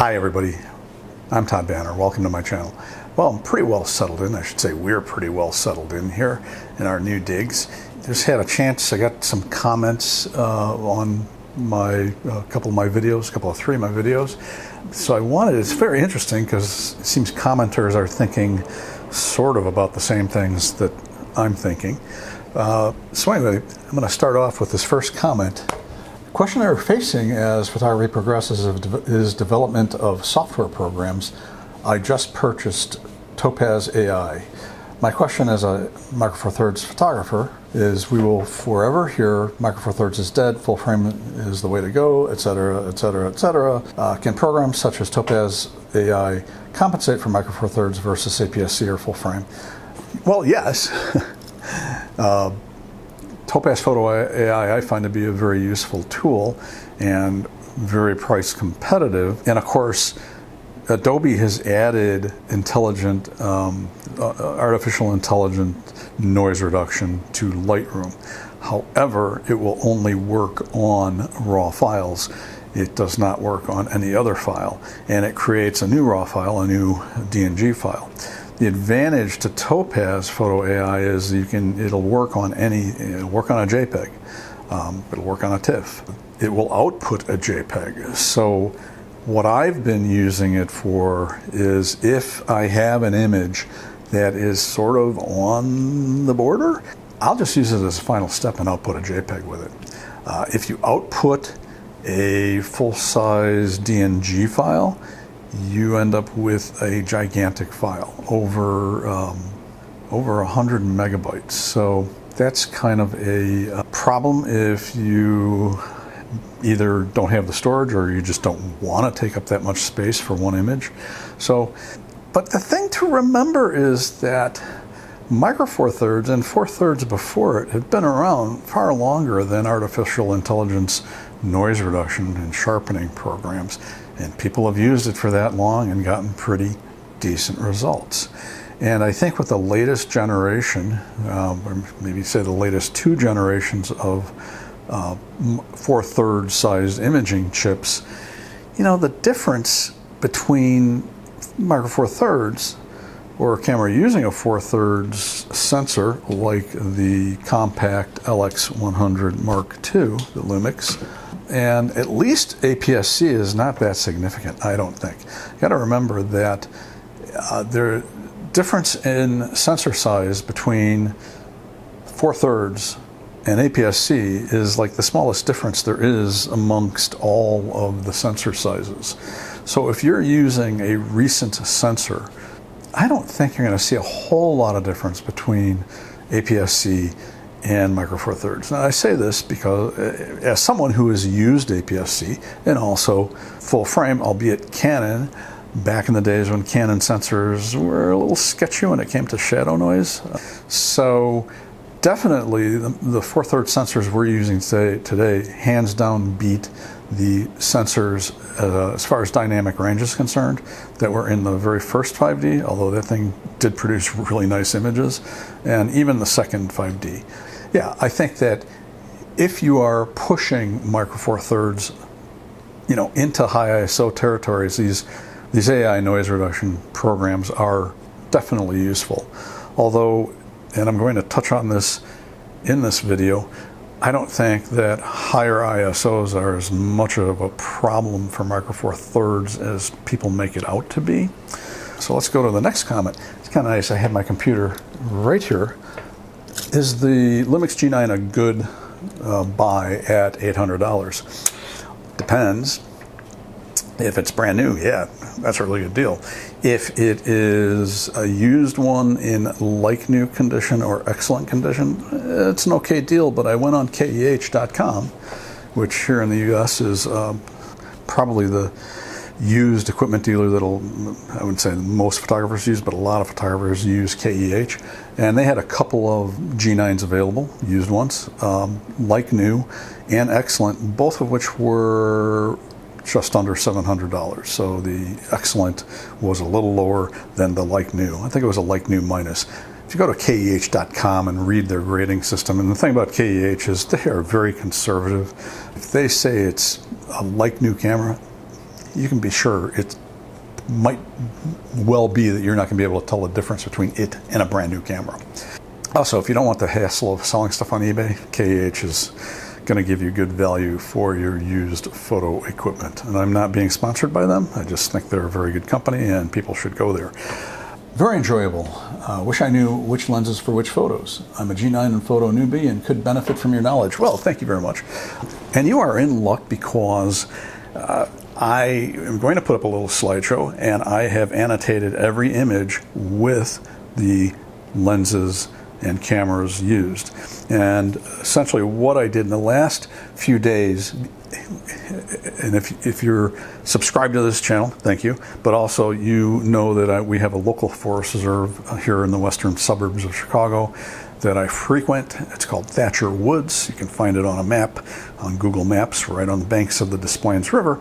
Hi everybody, I'm Todd Banner. Welcome to my channel. Well, I'm pretty well settled in. I should say we're pretty well settled in here in our new digs. Just had a chance, I got some comments on my couple of my videos, three of my videos. So I wanted, it's very interesting because it seems commenters are thinking sort of about the same things that I'm thinking. So anyway, I'm going to start off with this first comment. The question they're facing as photography progresses is development of software programs. I just purchased Topaz AI. My question as a Micro Four Thirds photographer is, we will forever hear Micro Four Thirds is dead, full frame is the way to go, etc., etc., etc. Can programs such as Topaz AI compensate for Micro Four Thirds versus APS-C or full frame? Well, yes. Topaz Photo AI I find to be a very useful tool and very price competitive. And of course, Adobe has added intelligent, artificial intelligent noise reduction to Lightroom. However, it will only work on RAW files. It does not work on any other file. And it creates a new RAW file, a new DNG file. The advantage to Topaz Photo AI is it'll work on it'll work on a JPEG, it'll work on a TIFF. It will output a JPEG. So what I've been using it for is, if I have an image that is sort of on the border, I'll just use it as a final step and output a JPEG with it. If you output a full-size DNG file, you end up with a gigantic file, over 100 megabytes. So that's kind of a problem if you either don't have the storage or you just don't want to take up that much space for one image. So, but the thing to remember is that Micro Four Thirds and Four Thirds before it have been around far longer than artificial intelligence noise reduction and sharpening programs. And people have used it for that long and gotten pretty decent results. And I think with the latest generation, or maybe say the latest two generations of Four Thirds sized imaging chips, you know, the difference between Micro Four Thirds or a camera using a Four Thirds sensor like the compact LX100 Mark II, the Lumix, and at least APS-C is not that significant, I don't think. You got to remember that the difference in sensor size between Four Thirds and APS-C is like the smallest difference there is amongst all of the sensor sizes. So if you're using a recent sensor, I don't think you're going to see a whole lot of difference between APS-C and Micro Four Thirds. Now I say this because as someone who has used APS-C and also full frame, albeit Canon, back in the days when Canon sensors were a little sketchy when it came to shadow noise. So definitely the Four Thirds sensors we're using today hands down beat the sensors as far as dynamic range is concerned that were in the very first 5D, although that thing did produce really nice images, and even the second 5D. Yeah, I think that if you are pushing Micro Four Thirds, you know, into high ISO territories, these AI noise reduction programs are definitely useful. Although, and I'm going to touch on this in this video, I don't think that higher ISOs are as much of a problem for Micro Four Thirds as people make it out to be. So let's go to the next comment. It's kind of nice. I have my computer right here. Is the Lumix G9 a good buy at $800? Depends. If it's brand new, yeah, that's a really good deal. If it is a used one in like new condition or excellent condition, it's an okay deal. But I went on KEH.com, which here in the US is probably the used equipment dealer that'll, I wouldn't say most photographers use, but a lot of photographers use KEH. And they had a couple of G9s available, used ones, like new and excellent, both of which were just under $700. So the excellent was a little lower than the like new. I think it was a like new minus. If you go to KEH.com and read their grading system, and the thing about KEH is they are very conservative. If they say it's a like new camera, you can be sure it might well be that you're not going to be able to tell the difference between it and a brand new camera. Also, if you don't want the hassle of selling stuff on eBay, KH is going to give you good value for your used photo equipment. And I'm not being sponsored by them. I just think they're a very good company and people should go there. Very enjoyable. Wish I knew which lenses for which photos. I'm a G9 and photo newbie and could benefit from your knowledge. Well, thank you very much. And you are in luck because I am going to put up a little slideshow and I have annotated every image with the lenses and cameras used. And essentially what I did in the last few days, and if you're subscribed to this channel, thank you, but also you know that we have a local forest reserve here in the western suburbs of Chicago that I frequent. It's called Thatcher Woods. You can find it on a map on Google Maps right on the banks of the Des Plaines River.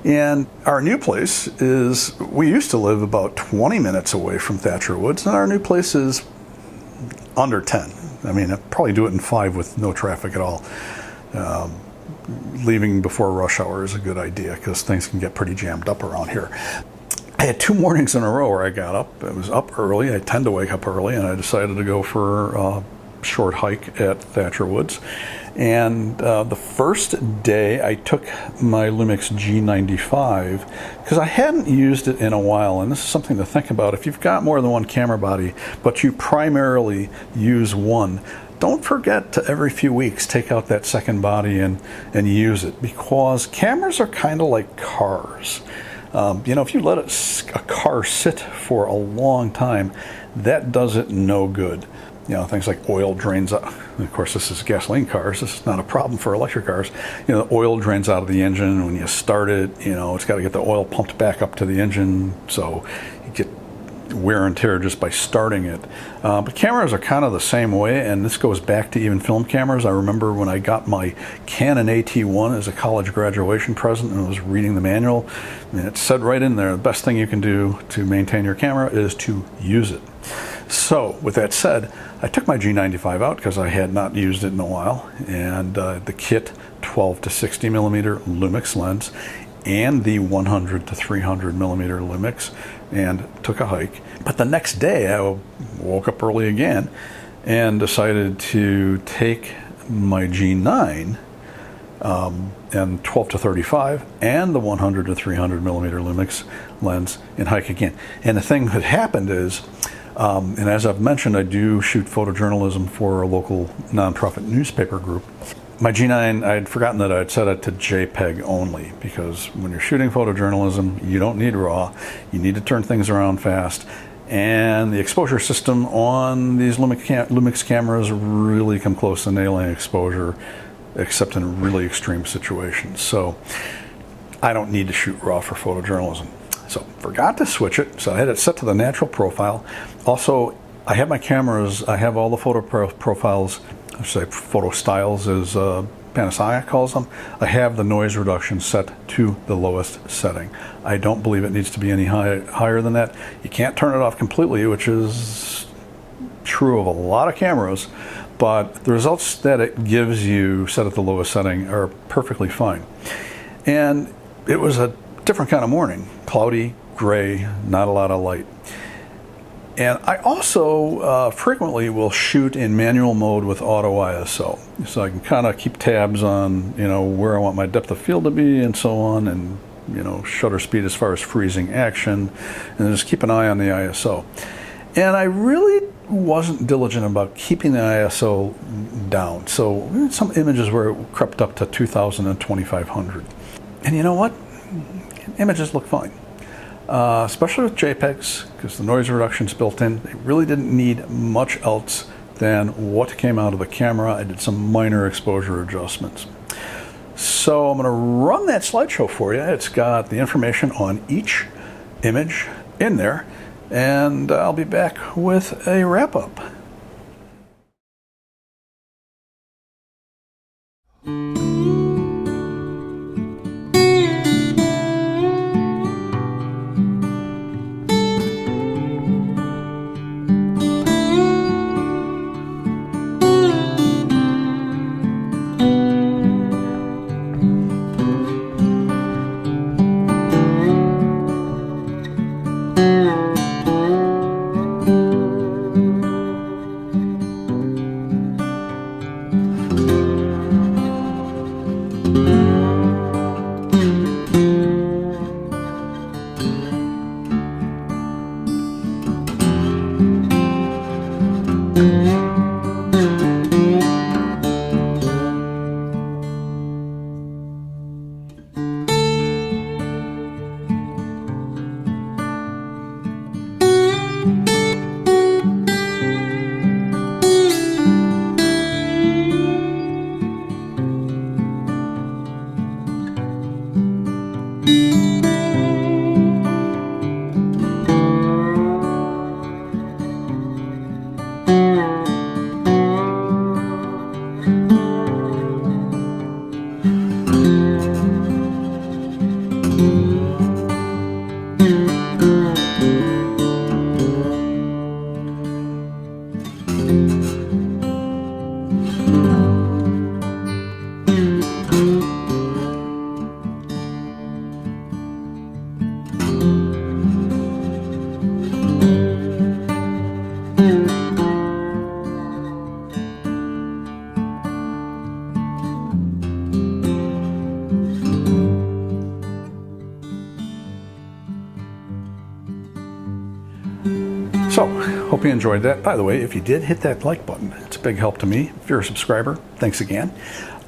And our new place is, we used to live about 20 minutes away from Thatcher Woods, and our new place is under 10. I mean, I'd probably do it in 5 with no traffic at all. Leaving before rush hour is a good idea because things can get pretty jammed up around here. I had 2 mornings in a row where I got up. I was up early. I tend to wake up early, and I decided to go for a short hike at Thatcher Woods. And the first day I took my Lumix G95 because I hadn't used it in a while, and this is something to think about. If you've got more than one camera body, but you primarily use one, don't forget to every few weeks take out that second body and use it, because cameras are kind of like cars. You know, if you let a car sit for a long time, that does it no good. You know, things like oil drains out. Of course, this is gasoline cars. This is not a problem for electric cars. You know, the oil drains out of the engine. When you start it, you know, it's got to get the oil pumped back up to the engine. So you get wear and tear just by starting it. But cameras are kind of the same way, and this goes back to even film cameras. I remember when I got my Canon AT1 as a college graduation present and was reading the manual, and it said right in there, the best thing you can do to maintain your camera is to use it. So with that said, I took my G95 out because I had not used it in a while, and the kit 12 to 60 millimeter Lumix lens and the 100 to 300 millimeter Lumix, and took a hike. But the next day I woke up early again and decided to take my G9 and 12 to 35 and the 100 to 300 millimeter Lumix lens and hike again. And the thing that happened is, and as I've mentioned, I do shoot photojournalism for a local nonprofit newspaper group. My G9, I had forgotten that I'd set it to JPEG only, because when you're shooting photojournalism, you don't need RAW. You need to turn things around fast. And the exposure system on these Lumix cameras really come close to nailing exposure, except in really extreme situations. So I don't need to shoot RAW for photojournalism. So forgot to switch it, so I had it set to the natural profile. Also, I have my cameras, I have all the photo profiles, I should say photo styles as Panasonic calls them. I have the noise reduction set to the lowest setting. I don't believe it needs to be any higher than that. You can't turn it off completely, which is true of a lot of cameras, but the results that it gives you set at the lowest setting are perfectly fine. And it was a different kind of morning, cloudy, gray, not a lot of light. And I also frequently will shoot in manual mode with auto ISO, so I can kind of keep tabs on, you know, where I want my depth of field to be and so on, and, you know, shutter speed as far as freezing action, and just keep an eye on the ISO. And I really wasn't diligent about keeping the ISO down, so we had some images where it crept up to 2000 and 2500. And you know what? Images look fine. Especially with JPEGs, because the noise reduction's built in. They really didn't need much else than what came out of the camera. I did some minor exposure adjustments. So I'm going to run that slideshow for you. It's got the information on each image in there, and I'll be back with a wrap-up. So, hope you enjoyed that. By the way, if you did, hit that like button. It's a big help to me. If you're a subscriber, thanks again.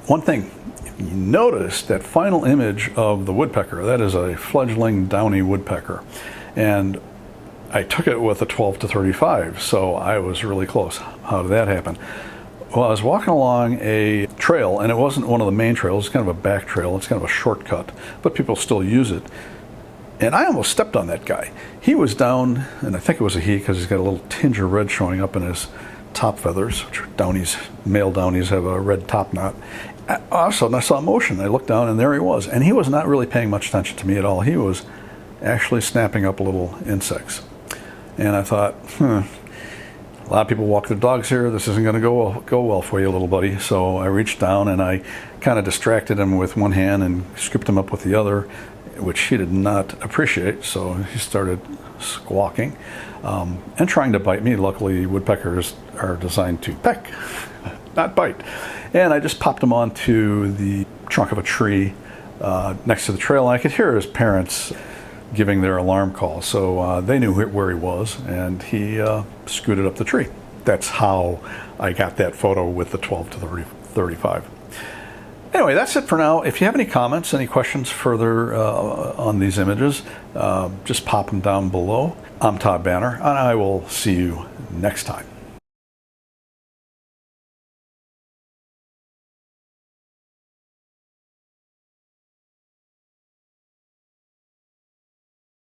One thing, if you notice that final image of the woodpecker, that is a fledgling downy woodpecker. And I took it with a 12 to 35, so I was really close. How did that happen? Well, I was walking along a trail, and it wasn't one of the main trails. It's kind of a back trail. It's kind of a shortcut, but people still use it. And I almost stepped on that guy. He was down, and I think it was a he because he's got a little tinge of red showing up in his top feathers, which downies, male downies have a red top knot. All of a sudden I saw motion. I looked down and there he was. And he was not really paying much attention to me at all. He was actually snapping up little insects. And I thought, a lot of people walk their dogs here. This isn't going to go well for you, little buddy. So I reached down and I kind of distracted him with one hand and scooped him up with the other, which he did not appreciate. So he started squawking and trying to bite me. Luckily, woodpeckers are designed to peck, not bite. And I just popped him onto the trunk of a tree next to the trail. And I could hear his parents giving their alarm call. So they knew where he was, and he scooted up the tree. That's how I got that photo with the 12 to 35. Anyway, that's it for now. If you have any comments, any questions further on these images, just pop them down below. I'm Todd Banner, and I will see you next time.